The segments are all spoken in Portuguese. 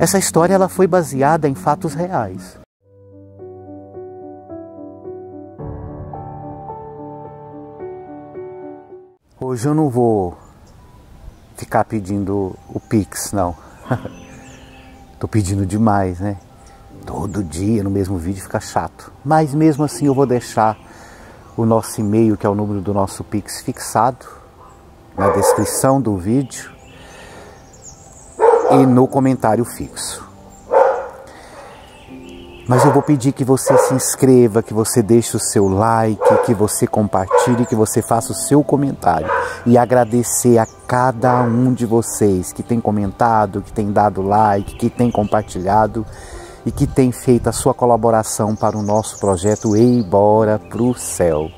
Essa história ela foi baseada em fatos reais. Hoje eu não vou ficar pedindo o Pix, não. Tô pedindo demais, né? Todo dia no mesmo vídeo fica chato. Mas mesmo assim eu vou deixar o nosso e-mail, que é o número do nosso Pix, fixado na descrição do vídeo e no comentário fixo. Mas eu vou pedir que você se inscreva, que você deixe o seu like, que você compartilhe, que você faça o seu comentário. E agradecer a cada um de vocês que tem comentado, que tem dado like, que tem compartilhado e que tem feito a sua colaboração para o nosso projeto Ei Bora Pro Céu.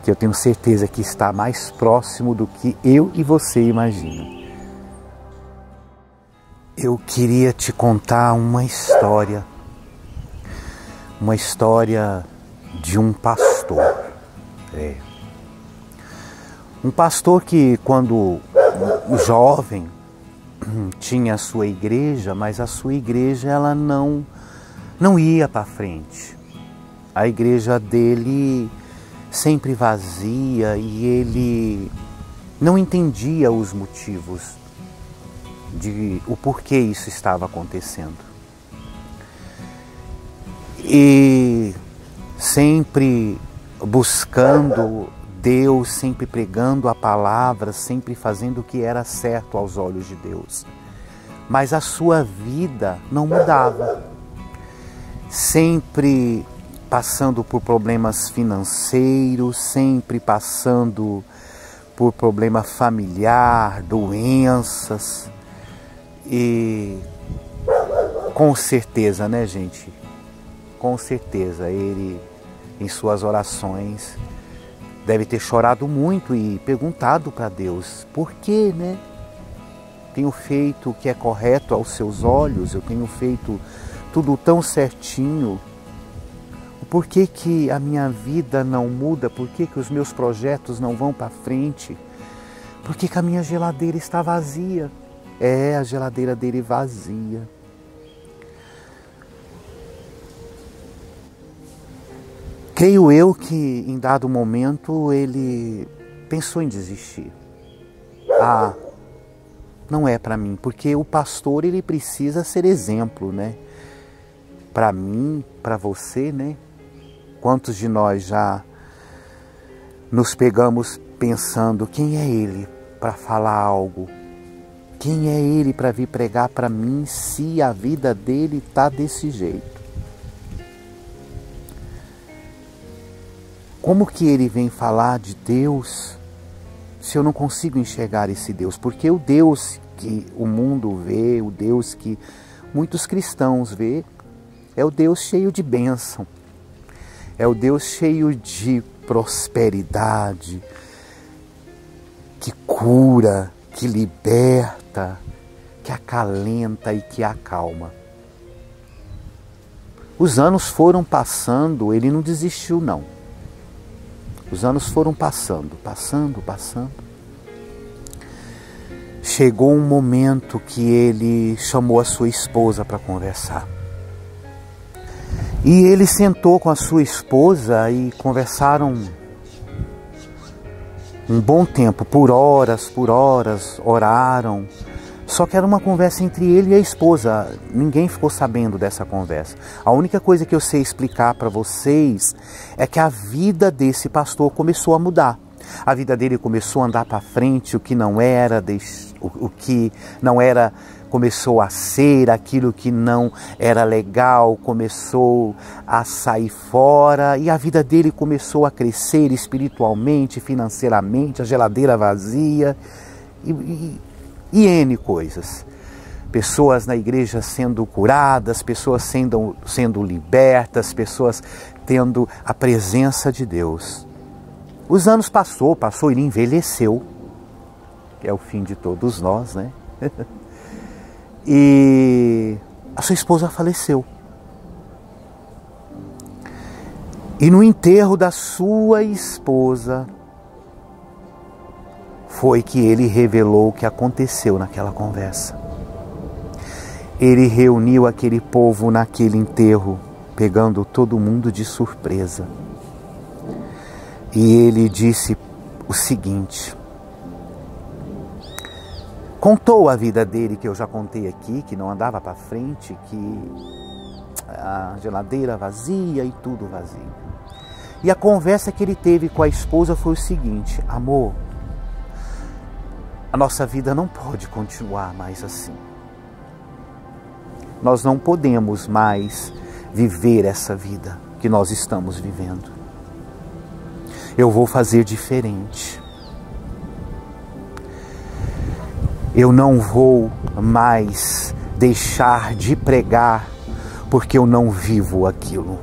Que eu tenho certeza que está mais próximo do que eu e você imaginam. Eu queria te contar uma história de um pastor. Um pastor que, quando jovem, tinha a sua igreja, mas a sua igreja ela não ia para frente. A igreja dele sempre vazia e ele não entendia os motivos de o porquê isso estava acontecendo. E sempre buscando Deus, sempre pregando a palavra, sempre fazendo o que era certo aos olhos de Deus. Mas a sua vida não mudava. Sempre passando por problemas financeiros, sempre passando por problema familiar, doenças. E com certeza, né, gente? Com certeza ele, em suas orações, deve ter chorado muito e perguntado para Deus: por que, né? Tenho feito o que é correto aos seus olhos, eu tenho feito tudo tão certinho. Por que que a minha vida não muda? Por que que os meus projetos não vão para frente? Por que que a minha geladeira está vazia? A geladeira dele vazia. Creio eu que em dado momento ele pensou em desistir. Não é para mim, porque o pastor ele precisa ser exemplo, né? Para mim, para você, né? Quantos de nós já nos pegamos pensando: quem é ele para falar algo? Quem é ele para vir pregar para mim se a vida dele está desse jeito? Como que ele vem falar de Deus se eu não consigo enxergar esse Deus? Porque o Deus que o mundo vê, o Deus que muitos cristãos vê, é o Deus cheio de bênção. É o Deus cheio de prosperidade, que cura, que liberta, que acalenta e que acalma. Os anos foram passando, ele não desistiu não. Os anos foram passando. Chegou um momento que ele chamou a sua esposa para conversar. E ele sentou com a sua esposa e conversaram um bom tempo, por horas, oraram. Só que era uma conversa entre ele e a esposa. Ninguém ficou sabendo dessa conversa. A única coisa que eu sei explicar para vocês é que a vida desse pastor começou a mudar. A vida dele começou a andar para frente, o que não era, começou a ser, aquilo que não era legal começou a sair fora e a vida dele começou a crescer espiritualmente, financeiramente, a geladeira vazia e N coisas. Pessoas na igreja sendo curadas, pessoas sendo libertas, pessoas tendo a presença de Deus. Os anos passou, ele envelheceu, que é o fim de todos nós, né? E a sua esposa faleceu. E no enterro da sua esposa foi que ele revelou o que aconteceu naquela conversa. ele reuniu aquele povo naquele enterro, pegando todo mundo de surpresa. E ele disse o seguinte, contou a vida dele, que eu já contei aqui, que não andava para frente, que a geladeira vazia e tudo vazio. E a conversa que ele teve com a esposa foi o seguinte: amor, a nossa vida não pode continuar mais assim. Nós não podemos mais viver essa vida que nós estamos vivendo. Eu vou fazer diferente. Eu não vou mais deixar de pregar porque eu não vivo aquilo.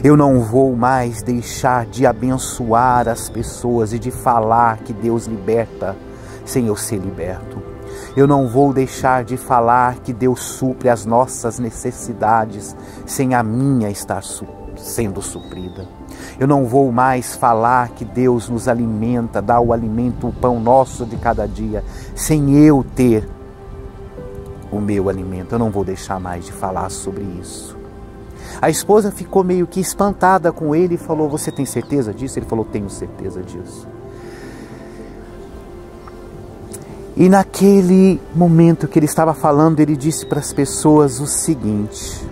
Eu não vou mais deixar de abençoar as pessoas e de falar que Deus liberta sem eu ser liberto. Eu não vou deixar de falar que Deus supre as nossas necessidades sem a minha estar sendo suprida. Eu não vou mais falar que Deus nos alimenta, dá o alimento, o pão nosso de cada dia, sem eu ter o meu alimento. Eu não vou deixar mais de falar sobre isso. A esposa ficou meio que espantada com ele e falou: você tem certeza disso? Ele falou: tenho certeza disso. E naquele momento que ele estava falando, ele disse para as pessoas o seguinte: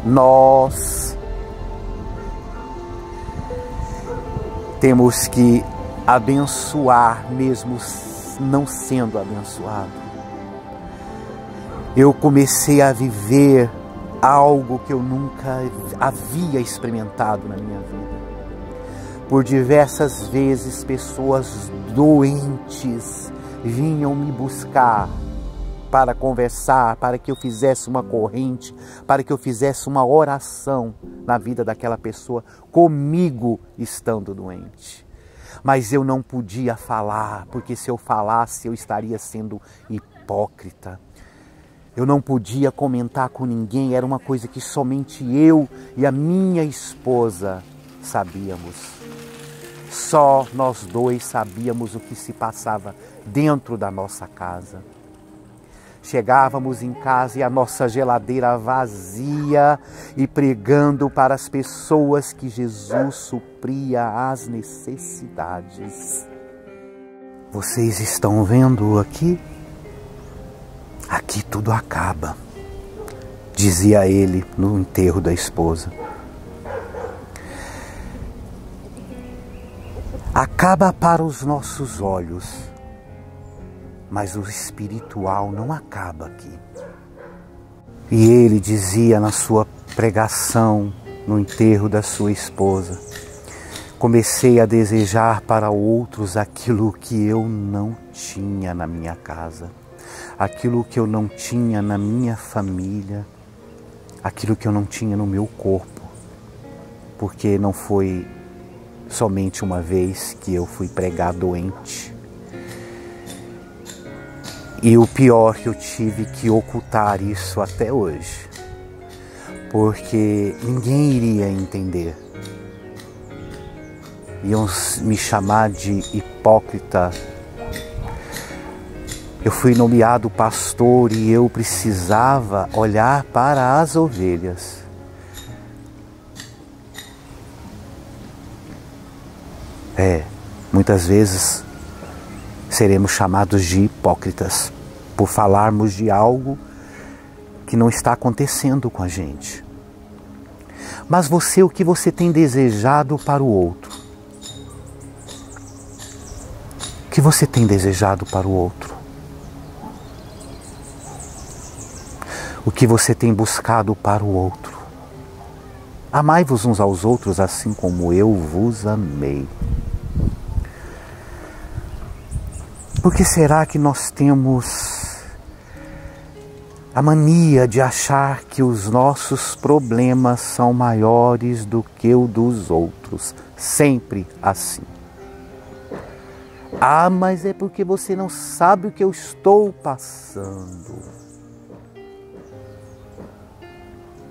nós temos que abençoar mesmo não sendo abençoado. Eu comecei a viver algo que eu nunca havia experimentado na minha vida. Por diversas vezes, pessoas doentes vinham me buscar para conversar, para que eu fizesse uma corrente, para que eu fizesse uma oração na vida daquela pessoa, comigo estando doente. Mas eu não podia falar, porque se eu falasse, eu estaria sendo hipócrita. Eu não podia comentar com ninguém, era uma coisa que somente eu e a minha esposa sabíamos. Só nós dois sabíamos o que se passava dentro da nossa casa. Chegávamos em casa e a nossa geladeira vazia e pregando para as pessoas que Jesus supria as necessidades. Vocês estão vendo aqui? Aqui tudo acaba, dizia ele no enterro da esposa. Acaba para os nossos olhos, mas o espiritual não acaba aqui. E ele dizia na sua pregação no enterro da sua esposa: comecei a desejar para outros aquilo que eu não tinha na minha casa, aquilo que eu não tinha na minha família, aquilo que eu não tinha no meu corpo, porque não foi somente uma vez que eu fui pregar doente. E o pior, que eu tive que ocultar isso até hoje, porque ninguém iria entender. Iam me chamar de hipócrita. Eu fui nomeado pastor e eu precisava olhar para as ovelhas. Muitas vezes seremos chamados de hipócritas por falarmos de algo que não está acontecendo com a gente. Mas você, o que você tem desejado para o outro? O que você tem desejado para o outro? O que você tem buscado para o outro? Amai-vos uns aos outros assim como eu vos amei. Por que será que nós temos a mania de achar que os nossos problemas são maiores do que o dos outros? Sempre assim. Ah, mas é porque você não sabe o que eu estou passando.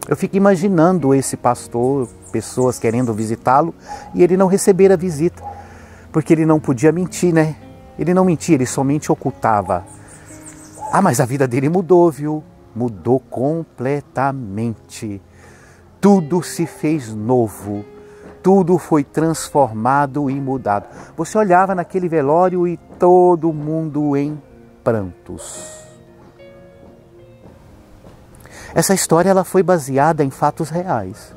Eu fico imaginando esse pastor, pessoas querendo visitá-lo e ele não receber a visita, porque ele não podia mentir, né? Ele não mentia, ele somente ocultava Ah, mas a vida dele mudou, viu? Mudou completamente. Tudo se fez novo. Tudo foi transformado e mudado. Você olhava naquele velório e todo mundo em prantos. Essa história ela foi baseada em fatos reais.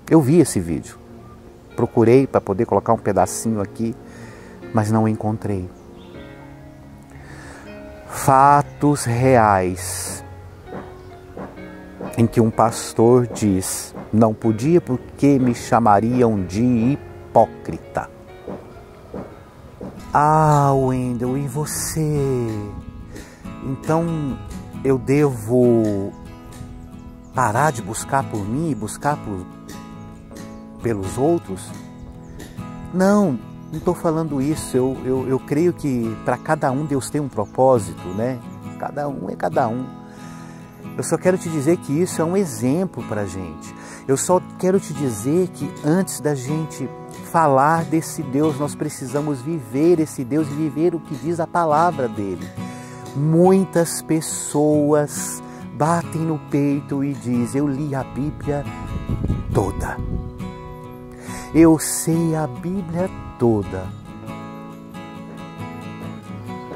Eu vi esse vídeo. Procurei para poder colocar um pedacinho aqui, mas não encontrei. Fatos reais em que um pastor diz: não podia porque me chamariam de hipócrita. Ah, Wendel, e você? Então eu devo parar de buscar por mim e buscar pelos outros? Não estou falando isso. Eu creio que para cada um Deus tem um propósito, né? Cada um é cada um. Eu só quero te dizer que isso é um exemplo para a gente. Eu só quero te dizer que antes da gente falar desse Deus, nós precisamos viver esse Deus e viver o que diz a palavra dele. Muitas pessoas batem no peito e dizem: eu li a Bíblia toda. Eu sei a Bíblia toda.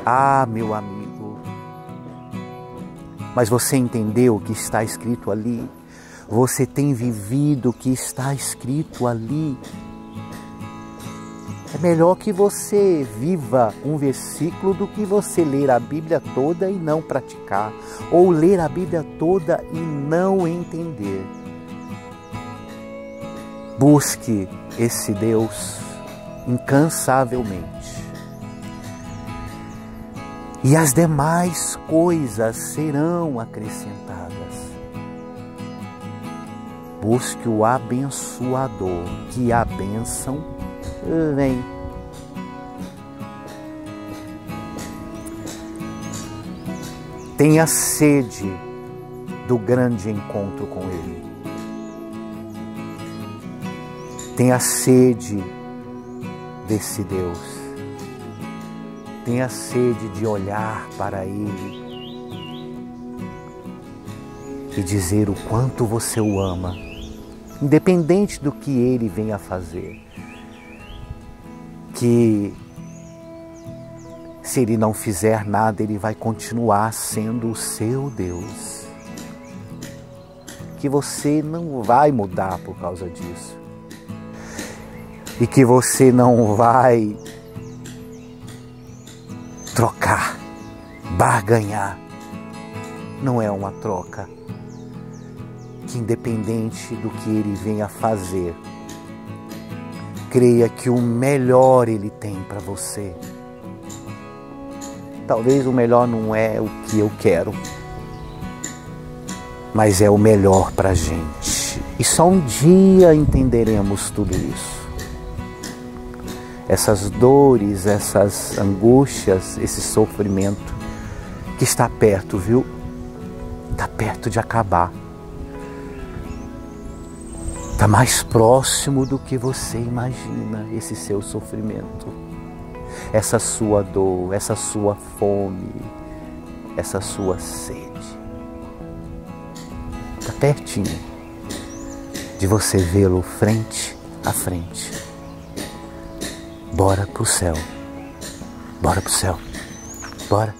Ah, meu amigo, mas você entendeu o que está escrito ali? Você tem vivido o que está escrito ali? É melhor que você viva um versículo do que você ler a Bíblia toda e não praticar, ou ler a Bíblia toda e não entender. Busque esse Deus incansavelmente. E as demais coisas serão acrescentadas. Busque o abençoador, que a bênção vem. Tenha sede do grande encontro com Ele. Tenha sede desse Deus. Tenha sede de olhar para Ele e dizer o quanto você o ama, independente do que Ele venha fazer. Que se Ele não fizer nada, Ele vai continuar sendo o seu Deus. Que você não vai mudar por causa disso. E que você não vai trocar, barganhar. Não é uma troca. Que independente do que Ele venha fazer, creia que o melhor Ele tem para você. Talvez o melhor não é o que eu quero, mas é o melhor para a gente. E só um dia entenderemos tudo isso. Essas dores, essas angústias, esse sofrimento que está perto, viu? Está perto de acabar. Está mais próximo do que você imagina esse seu sofrimento. Essa sua dor, essa sua fome, essa sua sede. Está pertinho de você vê-lo frente a frente. Bora pro céu. Bora pro céu. Bora.